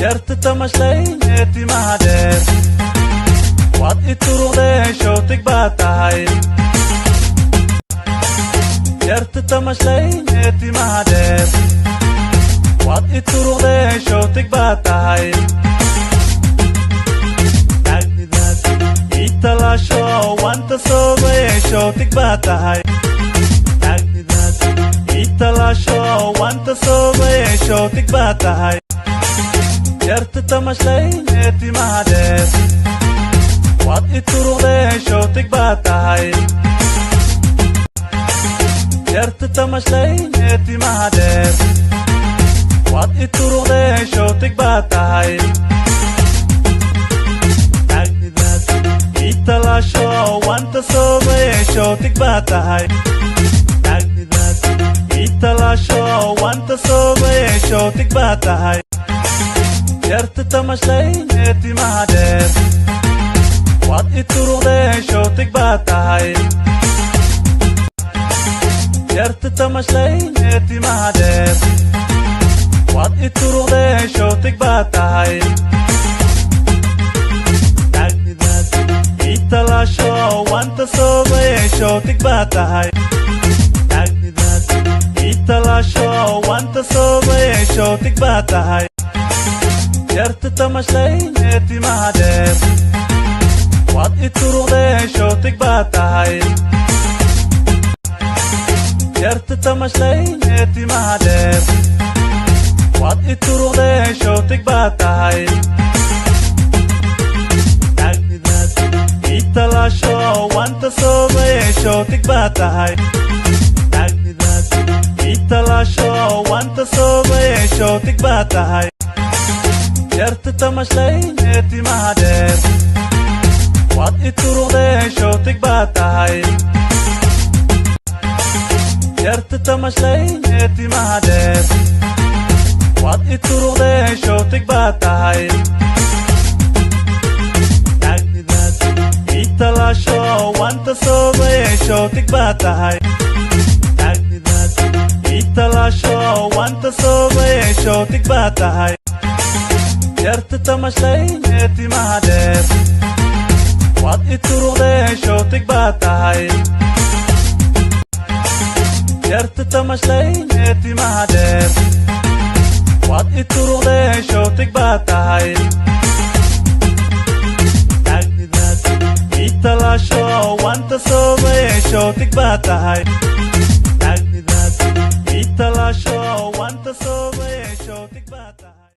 yarta tamashlayneti mahadeer waad ituruqdee shootig baa tahay yarta tamashlayneti mahadeer waad ituruqdee shootig baa tahay agnidaad italaasho wanta soogay shootig baa tahay agnidaad italaasho wanta soogay shootig baa tahay yarta tamashlayneti mahadeer waad ituruqdee shootig baa tahay yarta tamashlayneti mahadeer waad ituruqdee shootig baa tahay agnidaad italaasho wanta soogay shootig baa tahay agnidaad italaasho wanta soogay shootig baa tahay yarta tamashlayneti mahadeer waad ituruqdee shootig baa tahay yarta tamashlayneti mahadeer waad ituruqdee shootig baa tahay agnidaad italaasho wanta soogay shootig baa tahay agnidaad italaasho wanta soogay shootig baa tahay yarta tamashlayneti mahadeer waad ituruqdee shootig baa tahay yarta tamashlayneti mahadeer waad ituruqdee shootig baa tahay agnidaad italaasho wanta soogay shootig baa tahay agnidaad italaasho wanta soogay shootig baa tahay yarta tamashlayneti mahadeer waad ituruqdee shootig baa tahay yarta tamashlayneti mahadeer waad ituruqdee shootig baa tahay agnidaad italaasho wanta soogay shootig baa tahay agnidaad italaasho wanta soogay shootig baa tahay yarta tamashlayneti mahadeer waad ituruqdee shootig baa tahay yarta tamashlayneti mahadeer waad ituruqdee shootig baa tahay agnidaad italaasho wanta soogay shootig baa tahay agnidaad italaasho wanta soogay shootig baa tahay